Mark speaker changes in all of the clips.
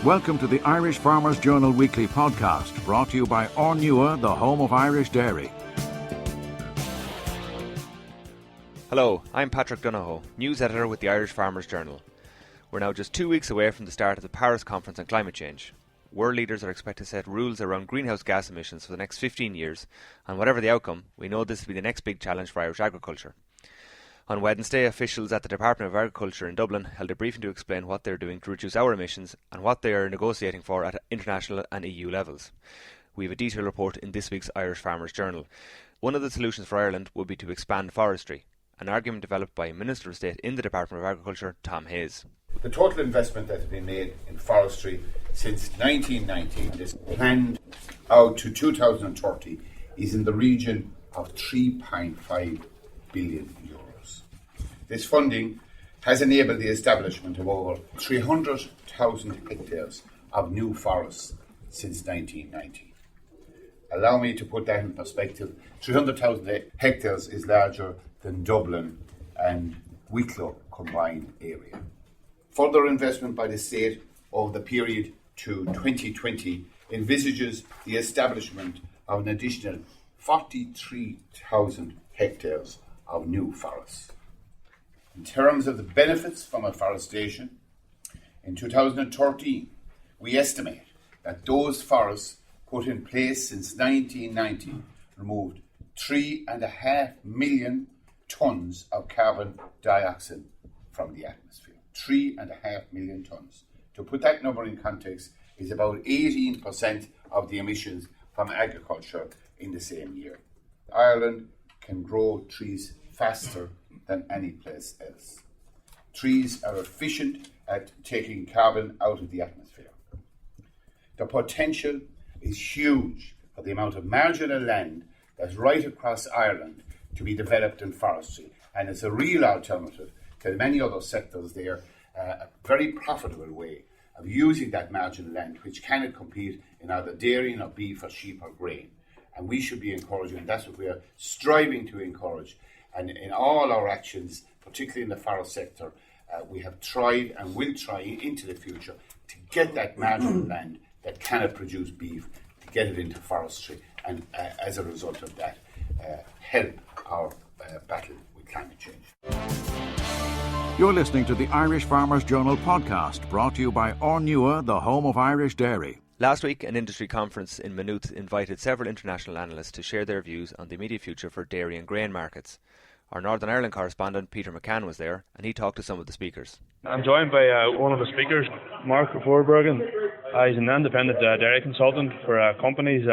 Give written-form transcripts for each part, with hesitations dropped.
Speaker 1: Welcome to the Irish Farmers Journal Weekly Podcast, brought to you by Ornua, the home of Irish dairy.
Speaker 2: Hello, I'm Patrick Donohoe, news editor with the Irish Farmers Journal. We're now just 2 weeks away from the start of the Paris Conference on Climate Change. World leaders are expected to set rules around greenhouse gas emissions for the next 15 years, and whatever the outcome, we know this will be the next big challenge for Irish agriculture. On Wednesday, officials at the Department of Agriculture in Dublin held a briefing to explain what they are doing to reduce our emissions and what they are negotiating for at international and EU levels. We have a detailed report in this week's Irish Farmers Journal. One of the solutions for Ireland would be to expand forestry, an argument developed by Minister of State in the Department of Agriculture, Tom Hayes.
Speaker 3: The total investment that has been made in forestry since 1990 and is planned out to 2030 is in the region of 3.5 billion euros. This funding has enabled the establishment of over 300,000 hectares of new forests since 1990. Allow me to put that in perspective. 300,000 hectares is larger than Dublin and Wicklow combined area. Further investment by the state over the period to 2020 envisages the establishment of an additional 43,000 hectares of new forests. In terms of the benefits from afforestation, in 2013, we estimate that those forests put in place since 1990 removed 3.5 million tonnes of carbon dioxide from the atmosphere. 3.5 million tonnes. To put that number in context, is about 18% of the emissions from agriculture in the same year. Ireland can grow trees faster than any place else. Trees are efficient at taking carbon out of the atmosphere. The potential is huge for the amount of marginal land that's right across Ireland to be developed in forestry, and it's a real alternative to many other sectors there, a very profitable way of using that marginal land which cannot compete in either dairy or beef or sheep or grain. And we should be encouraging, and that's what we are striving to encourage. And in all our actions, particularly in the forest sector, we have tried and will try into the future to get that marginal land that cannot produce beef, to get it into forestry, and as a result of that, help our battle with climate change.
Speaker 1: You're listening to the Irish Farmers Journal podcast, brought to you by Ornua, the home of Irish dairy.
Speaker 2: Last week, an industry conference in Maynooth invited several international analysts to share their views on the immediate future for dairy and grain markets. Our Northern Ireland correspondent, Peter McCann, was there, and he talked to some of the speakers.
Speaker 4: I'm joined by one of the speakers, Mark Forbergen. He's an independent dairy consultant for companies.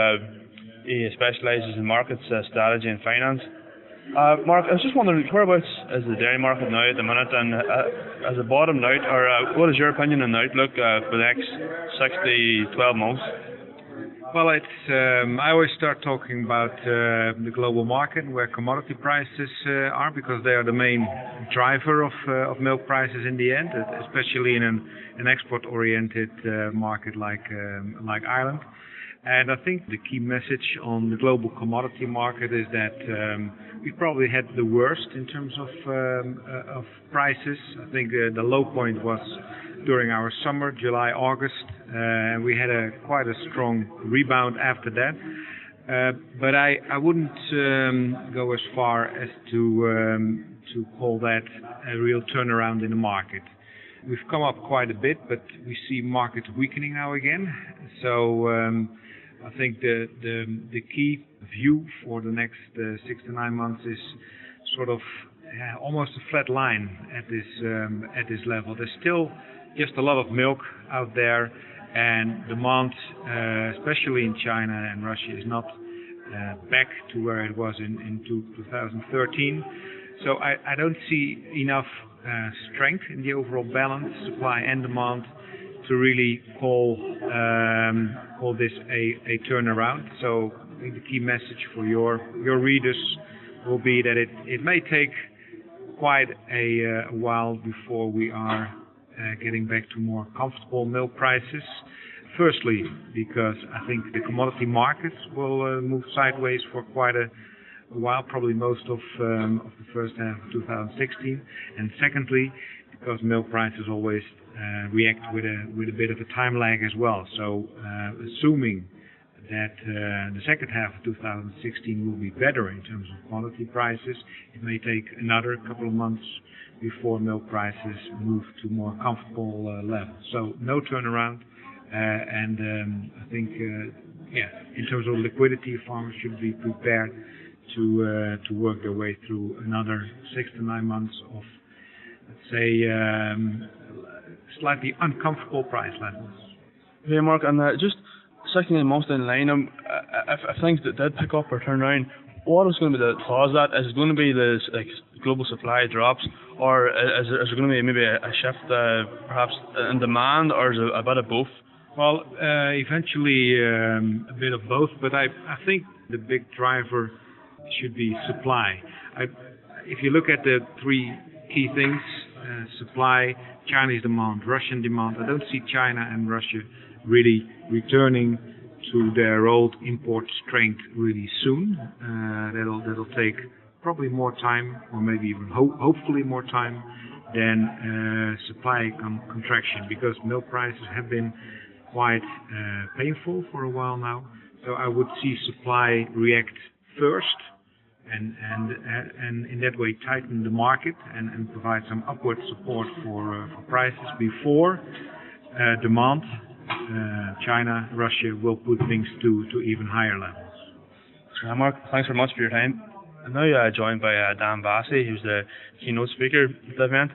Speaker 4: He specialises in markets, strategy and finance. Mark, I was just wondering, whereabouts is the dairy market now at the minute, and has it bottomed out, or what is your opinion on the outlook for the next 6 to 12 months?
Speaker 5: Well, I always start talking about the global market and where commodity prices are, because they are the main driver of milk prices in the end, especially in an export-oriented market like Ireland. And I think the key message on the global commodity market is that we probably had the worst in terms of prices. I think the low point was during our summer, July, August, and we had quite a strong rebound after that. But I wouldn't go as far as to call that a real turnaround in the market. We've come up quite a bit, but we see markets weakening now again. So I think the key view for the next 6 to 9 months is sort of almost a flat line at this level. There's still just a lot of milk out there, and demand, especially in China and Russia, is not back to where it was in 2013. So I don't see enough strength in the overall balance, supply and demand, to really call this a turnaround. So I think the key message for your readers will be that it may take quite a while before we are getting back to more comfortable milk prices. Firstly, because I think the commodity markets will move sideways for quite a while, probably most of the first half of 2016. And secondly, because milk prices always react with a bit of a time lag as well. So assuming that the second half of 2016 will be better in terms of commodity prices, it may take another couple of months before milk prices move to more comfortable levels. So no turnaround, and I think in terms of liquidity, farmers should be prepared to work their way through another 6 to 9 months of, let's say, slightly uncomfortable price levels.
Speaker 4: Yeah, Mark, and just 16 months down the line, if things that did pick up or turn around, what is going to be the cause of that? Is it going to be the global supply drops, or is there going to be maybe a shift perhaps in demand, or is it a bit of both?
Speaker 5: Well, eventually a bit of both, but I think the big driver should be supply. If you look at the three key things, supply, Chinese demand, Russian demand, I don't see China and Russia really returning to their old import strength really soon. That'll take probably more time, or maybe even hopefully more time than supply contraction, because milk prices have been quite painful for a while now. So I would see supply react first, and in that way tighten the market and provide some upward support for prices before demand. China, Russia will put things to even higher levels.
Speaker 4: Mark, thanks very much for your time. I'm now joined by Dan Bassey, who's the keynote speaker at the event.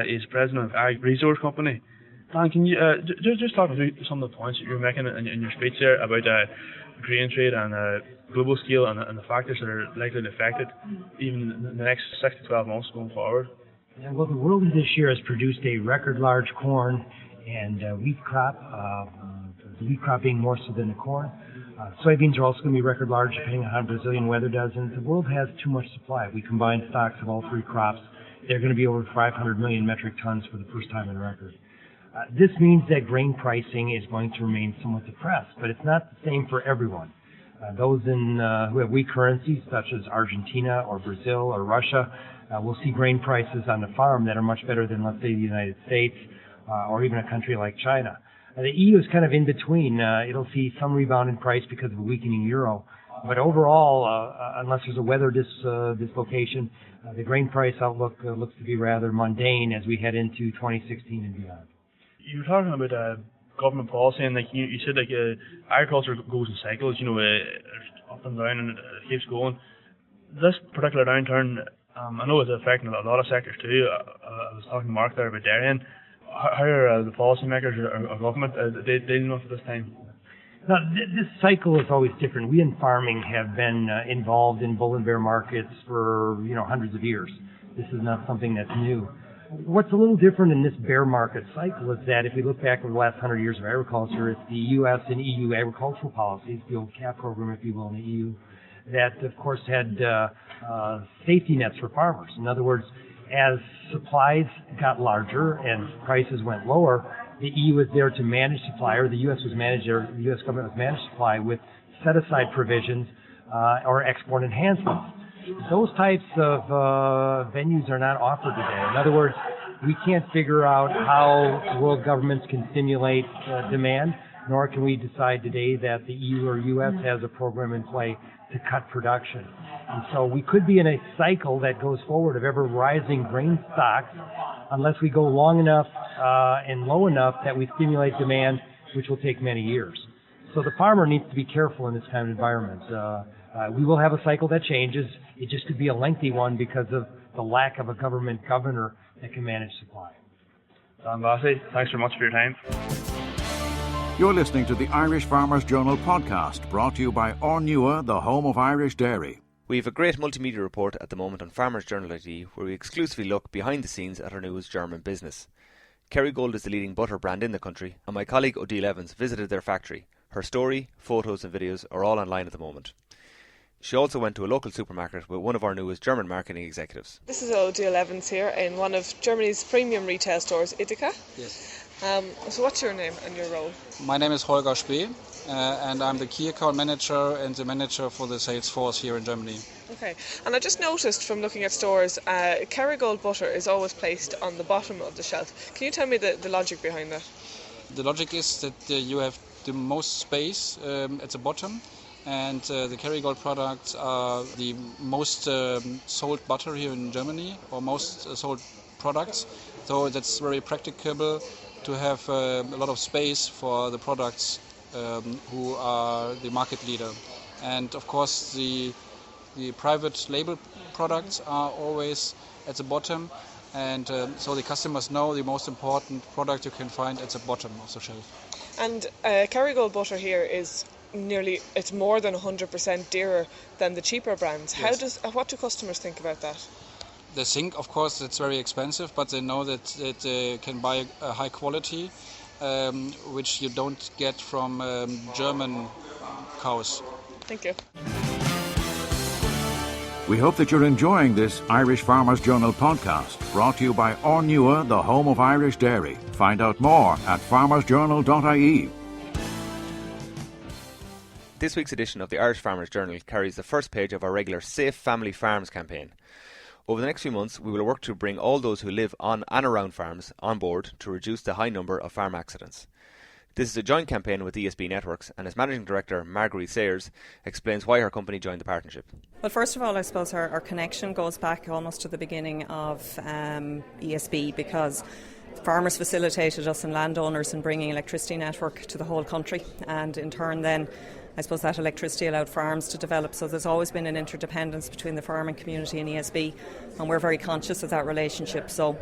Speaker 4: He's president of Ag Resource Company. Dan, can you just talk through some of the points that you're making in your speech there about grain trade and global scale and the factors that are likely to affect it even in the next 6 to 12 months going forward?
Speaker 6: Yeah, well, the world this year has produced a record large corn and wheat crop, the wheat crop being more so than the corn. Soybeans are also going to be record large depending on how Brazilian weather does, and the world has too much supply. We combine stocks of all three crops. They're going to be over 500 million metric tons for the first time in record. This means that grain pricing is going to remain somewhat depressed, but it's not the same for everyone. Those who have weak currencies, such as Argentina or Brazil or Russia, will see grain prices on the farm that are much better than, let's say, the United States or even a country like China. The EU is kind of in between. It'll see some rebound in price because of a weakening euro. But overall, unless there's a weather dislocation, the grain price outlook looks to be rather mundane as we head into 2016 and beyond.
Speaker 4: You were talking about government policy, and you said agriculture goes in cycles. Up and down, and it keeps going. This particular downturn, I know it's affecting a lot of sectors too. I was talking to Mark there about dairying. How are the policymakers or government dealing with it this time?
Speaker 6: Now, this cycle is always different. We in farming have been involved in bull and bear markets for hundreds of years. This is not something that's new. What's a little different in this bear market cycle is that if we look back over the last 100 years of agriculture, it's the U.S. and EU agricultural policies, the old CAP program, if you will, in the EU, that of course had safety nets for farmers. In other words, as supplies got larger and prices went lower, the EU was there to manage supply, or the U.S. government was managed supply with set-aside provisions or export enhancements. Those types of venues are not offered today. In other words, we can't figure out how world governments can stimulate demand, nor can we decide today that the EU or U.S. has a program in play to cut production. And so we could be in a cycle that goes forward of ever-rising grain stocks unless we go long enough and low enough that we stimulate demand, which will take many years. So the farmer needs to be careful in this kind of environment. We will have a cycle that changes. It just could be a lengthy one because of the lack of a government governor that can manage supply.
Speaker 4: Dan Bassey, thanks very much for your time.
Speaker 1: You're listening to the Irish Farmers Journal podcast, brought to you by Ornua, the home of Irish dairy.
Speaker 2: We have a great multimedia report at the moment on Farmersjournal.ie, where we exclusively look behind the scenes at Ornua's German business. Kerrygold is the leading butter brand in the country, and my colleague Odile Evans visited their factory. Her story, photos and videos are all online at the moment. She also went to a local supermarket with one of Ornua's German marketing executives.
Speaker 7: This is Odile Evans here in one of Germany's premium retail stores, Edeka.
Speaker 8: Yes.
Speaker 7: So what's your name and your role?
Speaker 8: My name is Holger Spee, and I'm the key account manager and the manager for the sales force here in Germany.
Speaker 7: Okay, and I just noticed from looking at stores, Kerrygold butter is always placed on the bottom of the shelf. Can you tell me the logic behind that?
Speaker 8: The logic is that you have the most space at the bottom, and the Kerrygold products are the most sold butter here in Germany, or most sold products. So that's very practicable to have a lot of space for the products who are the market leader. And of course the private label products are always at the bottom, and so the customers know the most important product you can find at the bottom of the shelf.
Speaker 7: And Kerrygold butter here is it's more than 100% dearer than the cheaper brands.
Speaker 8: Yes.
Speaker 7: What do customers think about that?
Speaker 8: They think, of course, it's very expensive, but they know that they can buy a high quality, which you don't get from German cows.
Speaker 7: Thank you.
Speaker 1: We hope that you're enjoying this Irish Farmers Journal podcast, brought to you by Ornua, the home of Irish dairy. Find out more at Farmersjournal.ie.
Speaker 2: This week's edition of the Irish Farmers Journal carries the first page of our regular Safe Family Farms campaign. Over the next few months, we will work to bring all those who live on and around farms on board to reduce the high number of farm accidents. This is a joint campaign with ESB Networks, and as Managing Director Marguerite Sayers explains why her company joined the partnership.
Speaker 9: Well, first of all, I suppose our connection goes back almost to the beginning of ESB, because farmers facilitated us and landowners in bringing electricity network to the whole country, and in turn then I suppose that electricity allowed farms to develop. So there's always been an interdependence between the farming community and ESB, and we're very conscious of that relationship. So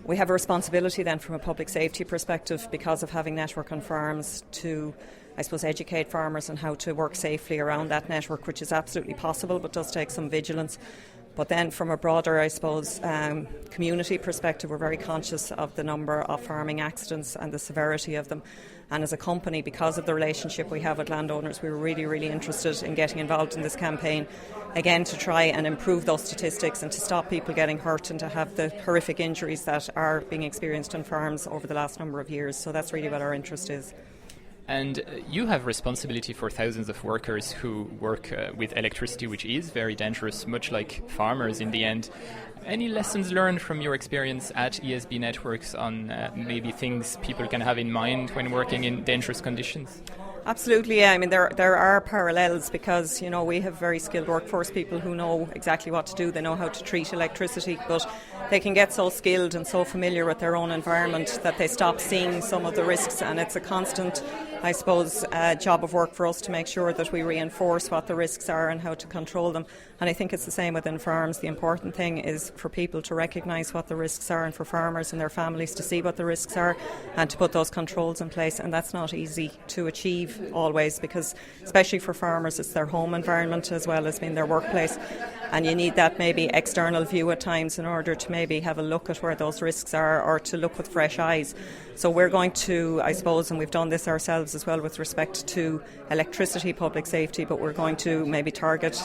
Speaker 9: we have a responsibility then from a public safety perspective, because of having network on farms, to I suppose educate farmers on how to work safely around that network, which is absolutely possible but does take some vigilance. But then from a broader, I suppose, community perspective, we're very conscious of the number of farming accidents and the severity of them. And as a company, because of the relationship we have with landowners, we were really, really interested in getting involved in this campaign, again, to try and improve those statistics and to stop people getting hurt and to have the horrific injuries that are being experienced on farms over the last number of years. So that's really what our interest is.
Speaker 10: And you have responsibility for thousands of workers who work with electricity, which is very dangerous, much like farmers in the end. Any lessons learned from your experience at ESB Networks on maybe things people can have in mind when working in dangerous conditions?
Speaker 9: Absolutely, yeah. I mean, there are parallels, because, you know, we have very skilled workforce people who know exactly what to do. They know how to treat electricity, but they can get so skilled and so familiar with their own environment that they stop seeing some of the risks, and it's a constant, I suppose, job of work for us to make sure that we reinforce what the risks are and how to control them. And I think it's the same within farms. The important thing is for people to recognise what the risks are, and for farmers and their families to see what the risks are and to put those controls in place. And that's not easy to achieve always, because especially for farmers, it's their home environment as well as being their workplace. And you need that maybe external view at times in order to maybe have a look at where those risks are, or to look with fresh eyes. So we're going to, I suppose, and we've done this ourselves as well with respect to electricity, public safety, but we're going to maybe target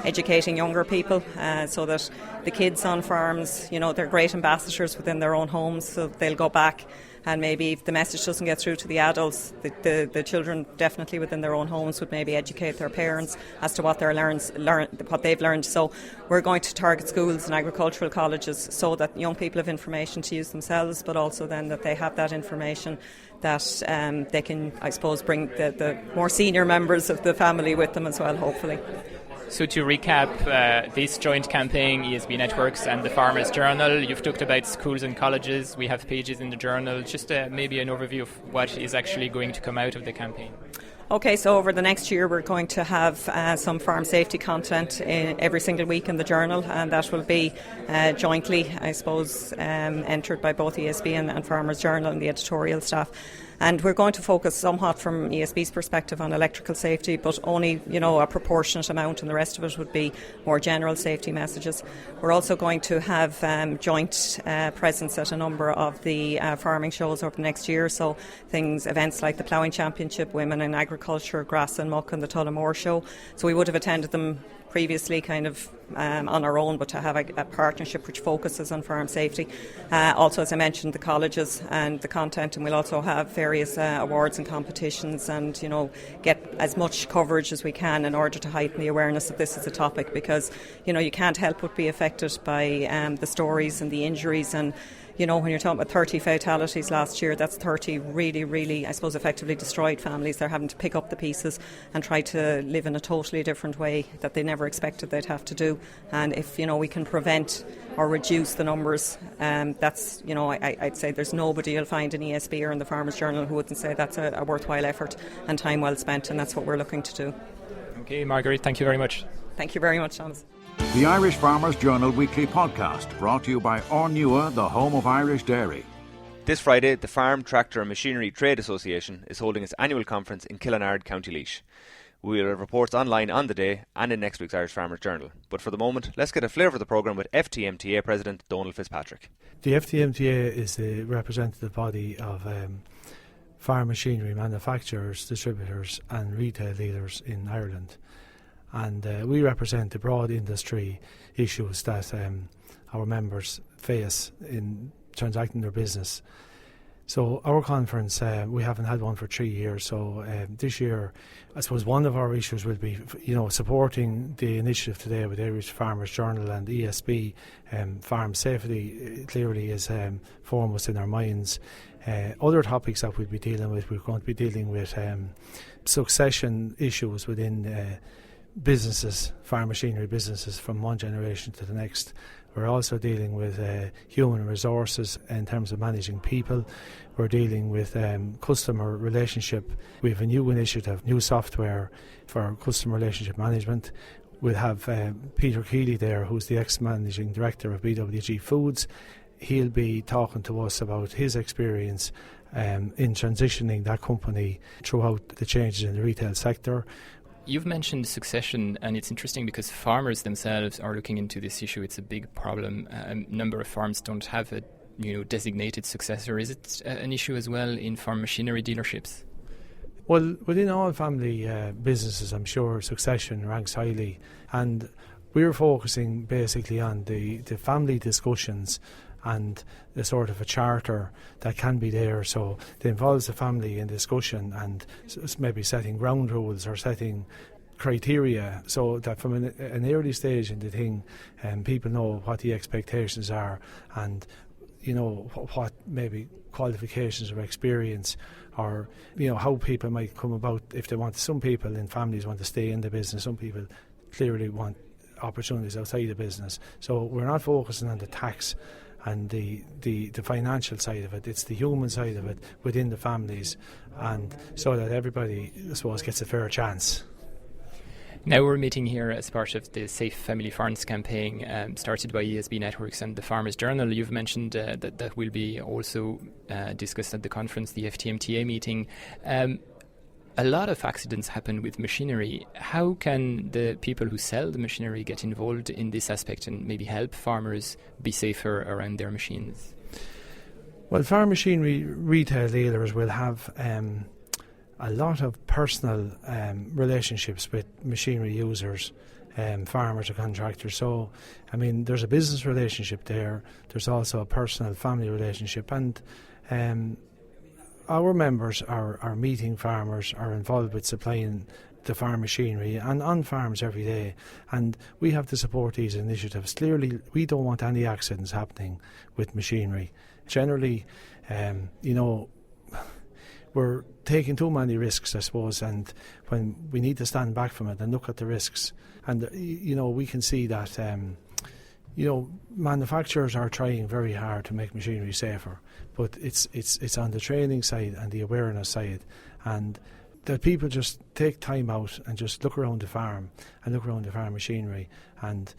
Speaker 9: educating younger people so that the kids on farms, you know, they're great ambassadors within their own homes, so they'll go back. And maybe if the message doesn't get through to the adults, the children definitely within their own homes would maybe educate their parents as to what what they've learned. So we're going to target schools and agricultural colleges so that young people have information to use themselves, but also then that they have that information that they can, I suppose, bring the more senior members of the family with them as well, hopefully.
Speaker 10: So to recap, this joint campaign, ESB Networks and the Farmers Journal, you've talked about schools and colleges. We have pages in the journal. Just maybe an overview of what is actually going to come out of the campaign.
Speaker 9: Okay, so over the next year we're going to have some farm safety content every single week in the journal, and that will be jointly, I suppose, entered by both ESB and Farmers Journal and the editorial staff. And we're going to focus somewhat from ESB's perspective on electrical safety, but only, you know, a proportionate amount, and the rest of it would be more general safety messages. We're also going to have joint presence at a number of the farming shows over the next year. So events like the Ploughing Championship, Women in Agriculture, Grass and Muck, and the Tullamore Show. So we would have attended them previously kind of on our own, but to have a partnership which focuses on farm safety. Also, as I mentioned, the colleges and the content, and we'll also have various awards and competitions, and get as much coverage as we can in order to heighten the awareness that this is a topic, because you can't help but be affected by the stories and the injuries. And when you're talking about 30 fatalities last year, that's 30 really, really, I suppose, effectively destroyed families. They're having to pick up the pieces and try to live in a totally different way that they never expected they'd have to do. And if, we can prevent or reduce the numbers, that's, I'd say there's nobody you'll find in ESB or in the Farmers Journal who wouldn't say that's a worthwhile effort and time well spent, and that's what we're looking to do.
Speaker 10: Okay, Marguerite, thank you very much.
Speaker 9: Thank you very much, Thomas.
Speaker 1: The Irish Farmers Journal Weekly Podcast, brought to you by Ornua, the home of Irish dairy.
Speaker 2: This Friday, the Farm, Tractor and Machinery Trade Association is holding its annual conference in Killanard, County Laois. We will have reports online on the day and in next week's Irish Farmers Journal. But for the moment, let's get a flavour of the programme with FTMTA President Donald Fitzpatrick.
Speaker 11: The FTMTA is the representative body of farm machinery manufacturers, distributors and retail dealers in Ireland. And we represent the broad industry issues that our members face in transacting their business. So our conference, we haven't had one for 3 years. So this year, I suppose one of our issues will be, supporting the initiative today with Irish Farmers Journal and ESB. Farm safety clearly is foremost in our minds. Other topics that we'll be dealing with, we're going to be dealing with succession issues within businesses, farm machinery businesses, from one generation to the next. We're also dealing with human resources in terms of managing people. We're dealing with customer relationship. We have a new initiative, new software for customer relationship management. We'll have Peter Keeley there, who's the ex-managing director of BWG Foods. He'll be talking to us about his experience in transitioning that company throughout the changes in the retail sector.
Speaker 10: You've mentioned succession, and it's interesting because farmers themselves are looking into this issue. It's a big problem. A number of farms don't have a designated successor. Is it an issue as well in farm machinery dealerships?
Speaker 11: Well, within all family businesses, I'm sure succession ranks highly, and we're focusing basically on the family discussions and the sort of a charter that can be there. So it involves the family in discussion and maybe setting ground rules or setting criteria, so that from an early stage in the thing, people know what the expectations are, and what maybe qualifications or experience, or how people might come about if they want. Some people in families want to stay in the business. Some people clearly want opportunities outside the business. So we're not focusing on the tax and the financial side of it. It's the human side of it within the families, and so that everybody, I suppose, gets a fair chance.
Speaker 10: Now we're meeting here as part of the Safe Family Farms campaign started by ESB Networks and the Farmers Journal. You've mentioned that will be also discussed at the conference, the FTMTA meeting. A lot of accidents happen with machinery. How can the people who sell the machinery get involved in this aspect and maybe help farmers be safer around their machines?
Speaker 11: Well, farm machinery retail dealers will have a lot of personal relationships with machinery users, farmers or contractors. So, there's a business relationship there. There's also a personal family relationship, and our members are meeting farmers, are involved with supplying the farm machinery and on farms every day, and we have to support these initiatives. Clearly, we don't want any accidents happening with machinery. Generally, we're taking too many risks, I suppose, and when we need to stand back from it and look at the risks, and we can see that manufacturers are trying very hard to make machinery safer, but it's on the training side and the awareness side, and that people just take time out and just look around the farm and look around the farm machinery, and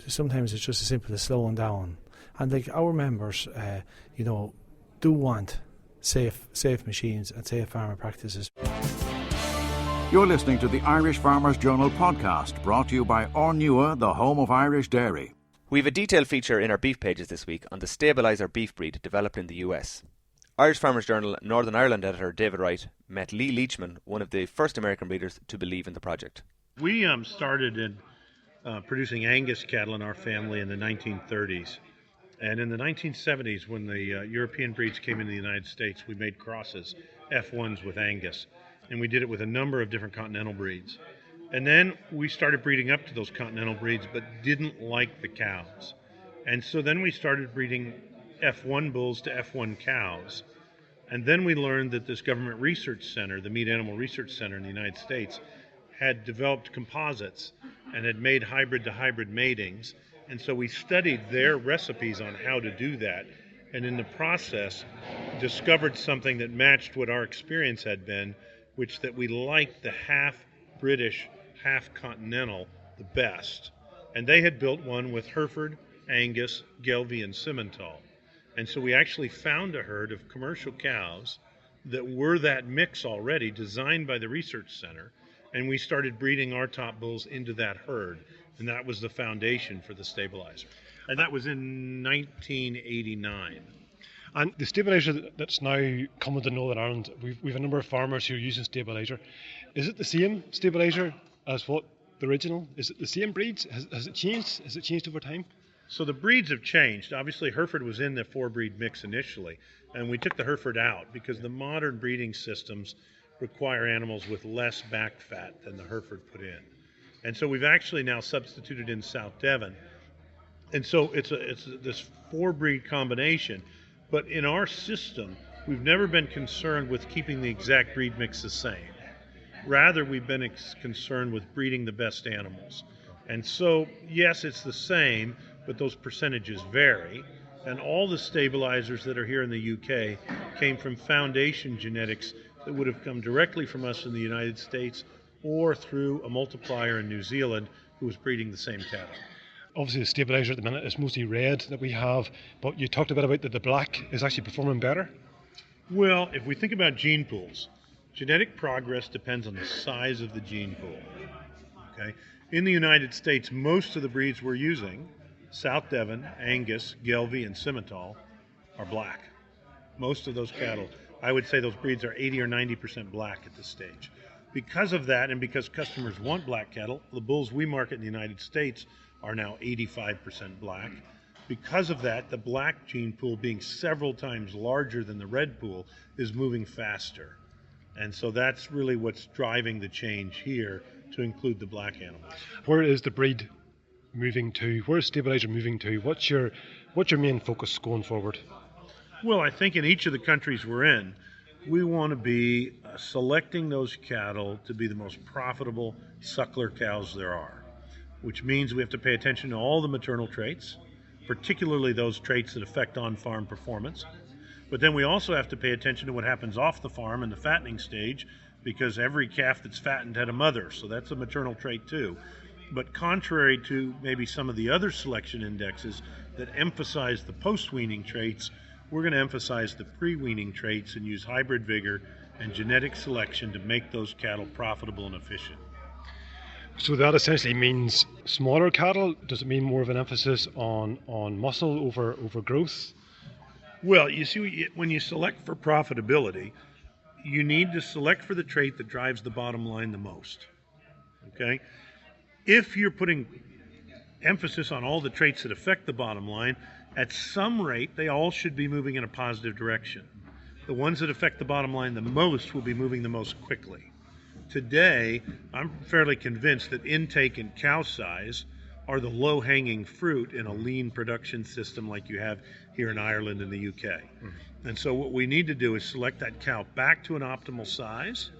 Speaker 11: sometimes it's just as simple as slowing down. And like our members, do want safe machines and safe farmer practices.
Speaker 1: You're listening to the Irish Farmers Journal podcast, brought to you by Ornua, the home of Irish dairy.
Speaker 2: We have a detailed feature in our beef pages this week on the Stabiliser beef breed developed in the US. Irish Farmers Journal Northern Ireland editor David Wright met Lee Leachman, one of the first American breeders to believe in the project.
Speaker 12: We started producing Angus cattle in our family in the 1930s. And in the 1970s, when the European breeds came into the United States, we made crosses, F1s with Angus. And we did it with a number of different continental breeds. And then we started breeding up to those continental breeds, but didn't like the cows. And so then we started breeding F1 bulls to F1 cows. And then we learned that this government research center, the Meat Animal Research Center in the United States, had developed composites and had made hybrid to hybrid matings. And so we studied their recipes on how to do that, and in the process discovered something that matched what our experience had been, which that we liked the half British, half continental the best. And they had built one with Hereford, Angus, Gelbvieh, and Simmental. And so we actually found a herd of commercial cows that were that mix already, designed by the research center, and we started breeding our top bulls into that herd. And that was the foundation for the Stabiliser. And that was in 1989.
Speaker 13: And the Stabiliser that's now coming to Northern Ireland, we've a number of farmers who are using Stabiliser. Is it the same Stabiliser as what the original? Is it the same breeds? Has it changed? Has it changed over time?
Speaker 12: So the breeds have changed. Obviously, Hereford was in the 4-breed mix initially, and we took the Hereford out because the modern breeding systems require animals with less back fat than the Hereford put in. And so we've actually now substituted in South Devon. And so it's this 4-breed combination. But in our system, we've never been concerned with keeping the exact breed mix the same. Rather, we've been concerned with breeding the best animals. And so, yes, it's the same, but those percentages vary. And all the Stabilisers that are here in the UK came from foundation genetics that would have come directly from us in the United States or through a multiplier in New Zealand who was breeding the same cattle.
Speaker 13: Obviously, the Stabiliser at the minute is mostly red that we have, but you talked a bit about that the black is actually performing better.
Speaker 12: Well, if we think about gene pools, genetic progress depends on the size of the gene pool. Okay? In the United States, most of the breeds we're using, South Devon, Angus, Gelbvieh, and Simmental, are black. Most of those cattle, I would say those breeds are 80 or 90% black at this stage. Because of that, and because customers want black cattle, the bulls we market in the United States are now 85% black. Because of that, the black gene pool, being several times larger than the red pool, is moving faster. And so that's really what's driving the change here to include the black animals.
Speaker 13: Where is the breed moving to? Where is Stabiliser moving to? What's your main focus going forward?
Speaker 12: Well, I think in each of the countries we're in, we want to be selecting those cattle to be the most profitable suckler cows there are, which means we have to pay attention to all the maternal traits, particularly those traits that affect on-farm performance. But then we also have to pay attention to what happens off the farm in the fattening stage, because every calf that's fattened had a mother, so that's a maternal trait too. But contrary to maybe some of the other selection indexes that emphasize the post-weaning traits, we're going to emphasize the pre-weaning traits and use hybrid vigor and genetic selection to make those cattle profitable and efficient.
Speaker 13: So that essentially means smaller cattle? Does it mean more of an emphasis on muscle over growth?
Speaker 12: Well, you see, when you select for profitability, you need to select for the trait that drives the bottom line the most. Okay? If you're putting emphasis on all the traits that affect the bottom line, at some rate, they all should be moving in a positive direction. The ones that affect the bottom line the most will be moving the most quickly. Today, I'm fairly convinced that intake and cow size are the low-hanging fruit in a lean production system like you have here in Ireland and the UK. Mm-hmm. And so what we need to do is select that cow back to an optimal size,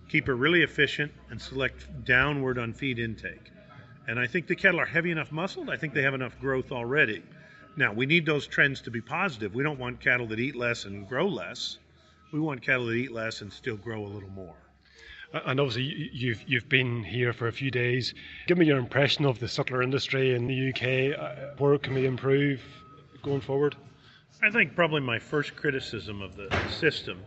Speaker 12: keep her really efficient, and select downward on feed intake. And I think the cattle are heavy enough muscled. I think they have enough growth already. Now, we need those trends to be positive. We don't want cattle that eat less and grow less. We want cattle that eat less and still grow a little more.
Speaker 13: And obviously, you've been here for a few days. Give me your impression of the suckler industry in the UK. Where can we improve going forward?
Speaker 12: I think probably my first criticism of the system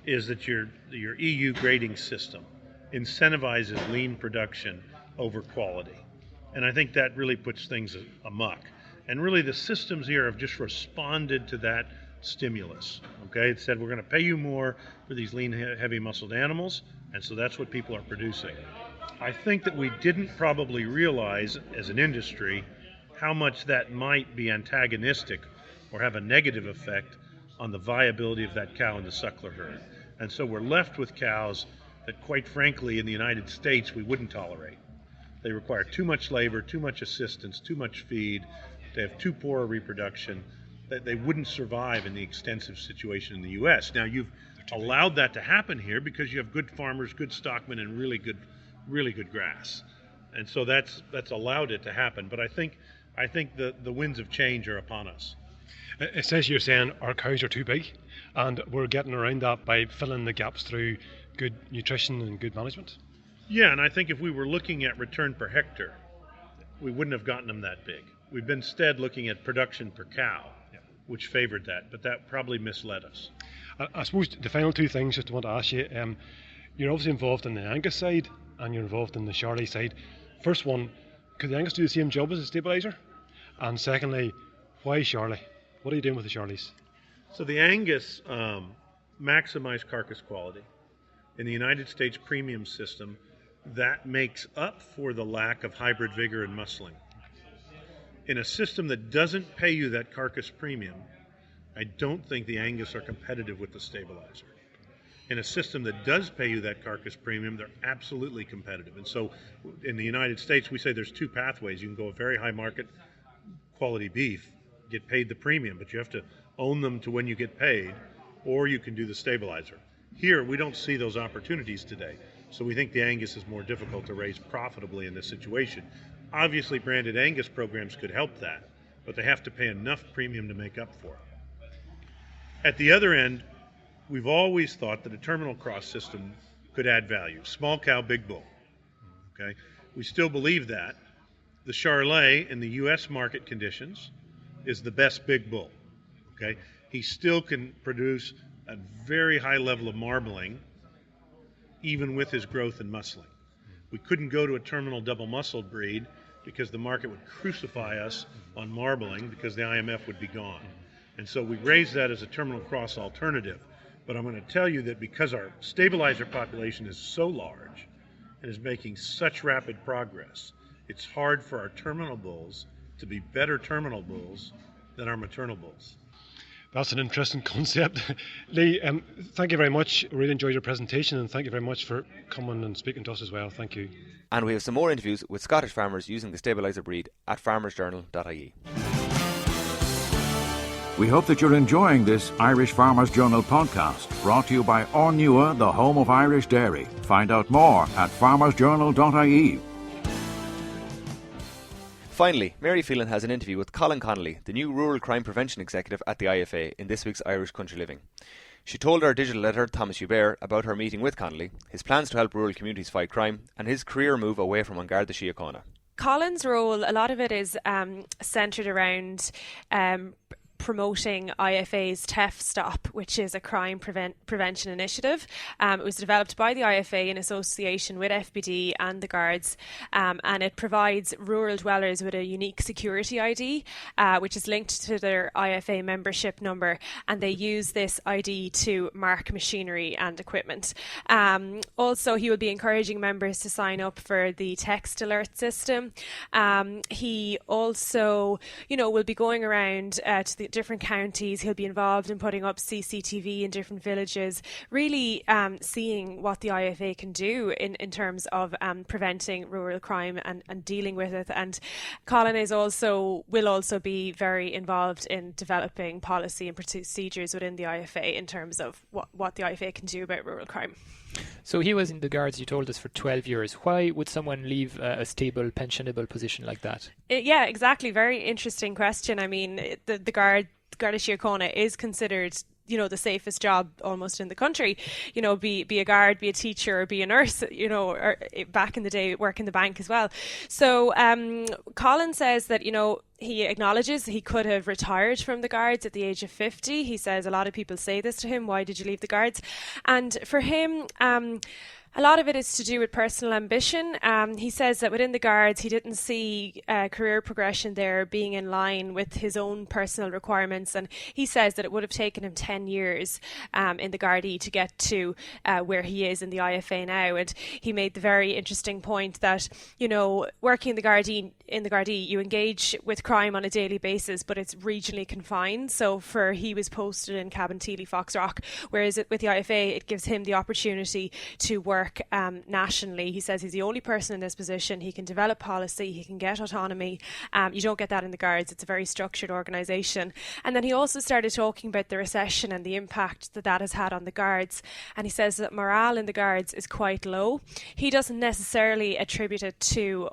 Speaker 12: is that your EU grading system incentivizes lean production over quality. And I think that really puts things amok. And really the systems here have just responded to that stimulus. Okay, it said we're going to pay you more for these lean, heavy muscled animals, and so that's what people are producing. I think that we didn't probably realize as an industry how much that might be antagonistic or have a negative effect on the viability of that cow in the suckler herd. And so we're left with cows that, quite frankly, in the United States, we wouldn't tolerate. They require too much labor, too much assistance, too much feed. They have too poor a reproduction. That they wouldn't survive in the extensive situation in the U.S. Now, you've allowed that to happen here because you have good farmers, good stockmen, and really good grass. And so that's allowed it to happen. But I think the winds of change are upon us.
Speaker 13: Essentially, you're saying our cows are too big, and we're getting around that by filling the gaps through good nutrition and good management?
Speaker 12: Yeah, and I think if we were looking at return per hectare, we wouldn't have gotten them that big. We've been instead looking at production per cow, which favored that, but that probably misled us.
Speaker 13: I suppose the final two things just want to ask you, you're obviously involved in the Angus side and you're involved in the Charolais side. First one, could the Angus do the same job as a Stabiliser? And secondly, why Charolais? What are you doing with the Charolais?
Speaker 12: So the Angus maximize carcass quality. In the United States premium system, that makes up for the lack of hybrid vigor and muscling. In a system that doesn't pay you that carcass premium, I don't think the Angus are competitive with the Stabiliser. In a system that does pay you that carcass premium, they're absolutely competitive. And so in the United States, we say there's two pathways. You can go a very high market quality beef, get paid the premium, but you have to own them to when you get paid, or you can do the Stabiliser. Here, we don't see those opportunities today. So we think the Angus is more difficult to raise profitably in this situation. Obviously, branded Angus programs could help that, but they have to pay enough premium to make up for it. At the other end, we've always thought that a terminal cross system could add value. Small cow, big bull. Okay, we still believe that. The Charolais in the U.S. market conditions is the best big bull. Okay, he still can produce a very high level of marbling, even with his growth and muscling. We couldn't go to a terminal double muscled breed because the market would crucify us on marbling because the IMF would be gone. And so we raised that as a terminal cross alternative. But I'm going to tell you that because our Stabiliser population is so large and is making such rapid progress, it's hard for our terminal bulls to be better terminal bulls than our maternal bulls.
Speaker 13: That's an interesting concept. Lee, thank you very much. I really enjoyed your presentation, and thank you very much for coming and speaking to us as well. Thank you.
Speaker 2: And we have some more interviews with Scottish farmers using the Stabiliser breed at Farmersjournal.ie.
Speaker 1: We hope that you're enjoying this Irish Farmers Journal podcast, brought to you by Ornua, the home of Irish dairy. Find out more at Farmersjournal.ie.
Speaker 2: Finally, Mary Phelan has an interview with Colin Connolly, the new Rural Crime Prevention Executive at the IFA, in this week's Irish Country Living. She told our digital editor, Thomas Hubert, about her meeting with Connolly, his plans to help rural communities fight crime, and his career move away from An Garda Síochána.
Speaker 14: Colin's role, a lot of it is centred around promoting IFA's TEF Stop, which is a crime prevention initiative. It was developed by the IFA in association with FBD and the Guards, and it provides rural dwellers with a unique security ID, which is linked to their IFA membership number, and they use this ID to mark machinery and equipment. Also, he will be encouraging members to sign up for the text alert system. He also, will be going around to the different counties. He'll be involved in putting up CCTV in different villages, really seeing what the IFA can do in terms of preventing rural crime and dealing with it. And Colin will also be very involved in developing policy and procedures within the IFA in terms of what the IFA can do about rural crime.
Speaker 10: So he was in the Guards, you told us, for 12 years. Why would someone leave a stable, pensionable position like that?
Speaker 14: Yeah, exactly. Very interesting question. I mean, the Garda Síochána is considered, the safest job almost in the country. Be a guard, be a teacher, or be a nurse, or back in the day, work in the bank as well. So Colin says that, He acknowledges he could have retired from the Guards at the age of 50. He says a lot of people say this to him, why did you leave the Guards? And for him, a lot of it is to do with personal ambition. He says that within the Guards, he didn't see career progression there being in line with his own personal requirements. And he says that it would have taken him 10 years in the Gardaí to get to where he is in the IFA now. And he made the very interesting point that, you know, working in the Gardaí, you engage with crime on a daily basis, but it's regionally confined. So he was posted in Cabinteely, Foxrock, whereas with the IFA, it gives him the opportunity to work nationally. He says he's the only person in this position. He can develop policy, he can get autonomy. You don't get that in the Guards. It's a very structured organisation. And then he also started talking about the recession and the impact that has had on the Guards. And he says that morale in the Guards is quite low. He doesn't necessarily attribute it to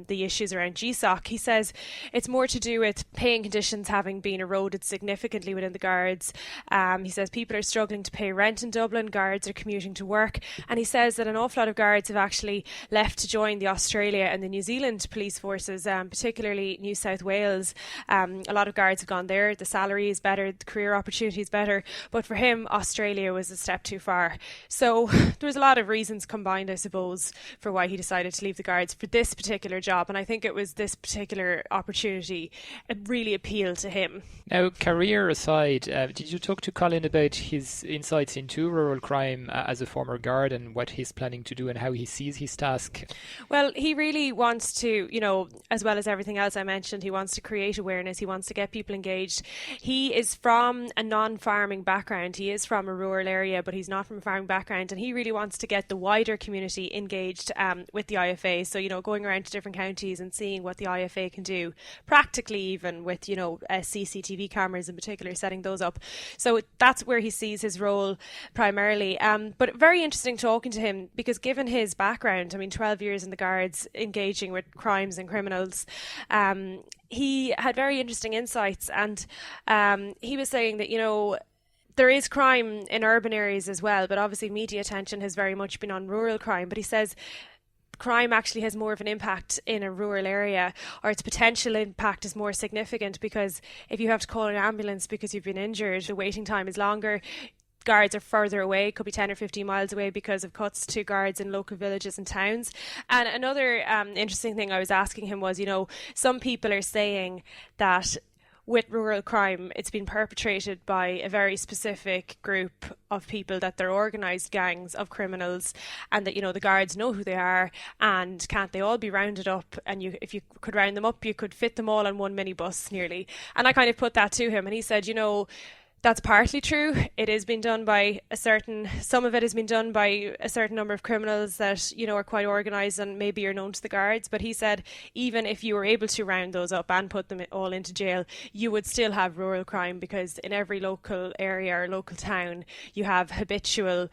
Speaker 14: the issues around GSOC. He says it's more to do with paying conditions having been eroded significantly within the Guards. He says people are struggling to pay rent in Dublin. Guards are commuting to work. And he says that an awful lot of Guards have actually left to join the Australia and the New Zealand police forces, particularly New South Wales. A lot of Guards have gone there. The salary is better, the career opportunity is better. But for him, Australia was a step too far. So there was a lot of reasons combined, I suppose, for why he decided to leave the Guards for this particular job. And I think it was this particular opportunity that really appealed to him.
Speaker 10: Now, career aside, did you talk to Colin about his insights into rural crime as a former Guard and what he's planning to do and how he sees his task?
Speaker 14: Well, he really wants to, you know, as well as everything else I mentioned, he wants to create awareness. He wants to get people engaged. He is from a non-farming background. He is from a rural area, but he's not from a farming background. And he really wants to get the wider community engaged with the IFA. So, you know, going around to different counties and seeing what the IFA can do, practically even with, you know, CCTV cameras in particular, setting those up. So that's where he sees his role primarily. But very interesting talking to him, because given his background, I mean, 12 years in the Guards engaging with crimes and criminals, he had very interesting insights. And he was saying that, you know, there is crime in urban areas as well, but obviously media attention has very much been on rural crime. But he says crime actually has more of an impact in a rural area, or its potential impact is more significant, because if you have to call an ambulance because you've been injured, the waiting time is longer. Guards are further away, could be 10 or 15 miles away because of cuts to Guards in local villages and towns. And another interesting thing I was asking him was, you know, some people are saying that with rural crime, it's been perpetrated by a very specific group of people, that they're organised gangs of criminals, and that, you know, the Guards know who they are, and can't they all be rounded up? And if you could round them up, you could fit them all on one minibus nearly. And I kind of put that to him, and he said, you know, that's partly true. It has been done by some of it has been done by a certain number of criminals that, you know, are quite organised and maybe are known to the Guards. But he said even if you were able to round those up and put them all into jail, you would still have rural crime, because in every local area or local town, you have habitual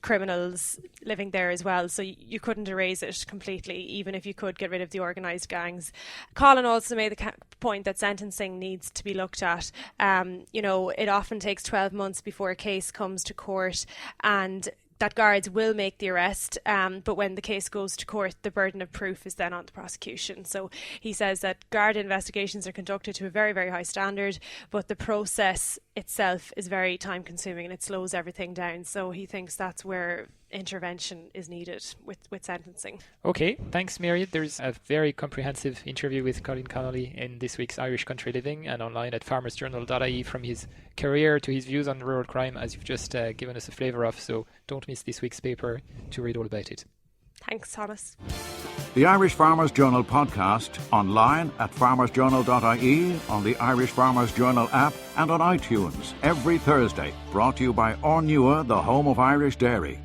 Speaker 14: criminals living there as well. So you couldn't erase it completely, even if you could get rid of the organised gangs. Colin also made the point that sentencing needs to be looked at. You know, it often takes 12 months before a case comes to court, and that Guards will make the arrest, but when the case goes to court, the burden of proof is then on the prosecution. So he says that Guard investigations are conducted to a very, very high standard, but the process itself is very time consuming and it slows everything down. So he thinks that's where intervention is needed with sentencing.
Speaker 10: Okay, thanks Mary. There's a very comprehensive interview with Colin Connolly in this week's Irish Country Living and online at Farmersjournal.ie, from his career to his views on rural crime, as you've just given us a flavour of. So don't miss this week's paper to read all about it.
Speaker 14: Thanks, Thomas.
Speaker 1: The Irish Farmers Journal podcast, online at Farmersjournal.ie, on the Irish Farmers Journal app and on iTunes every Thursday. Brought to you by Ornua, the home of Irish dairy.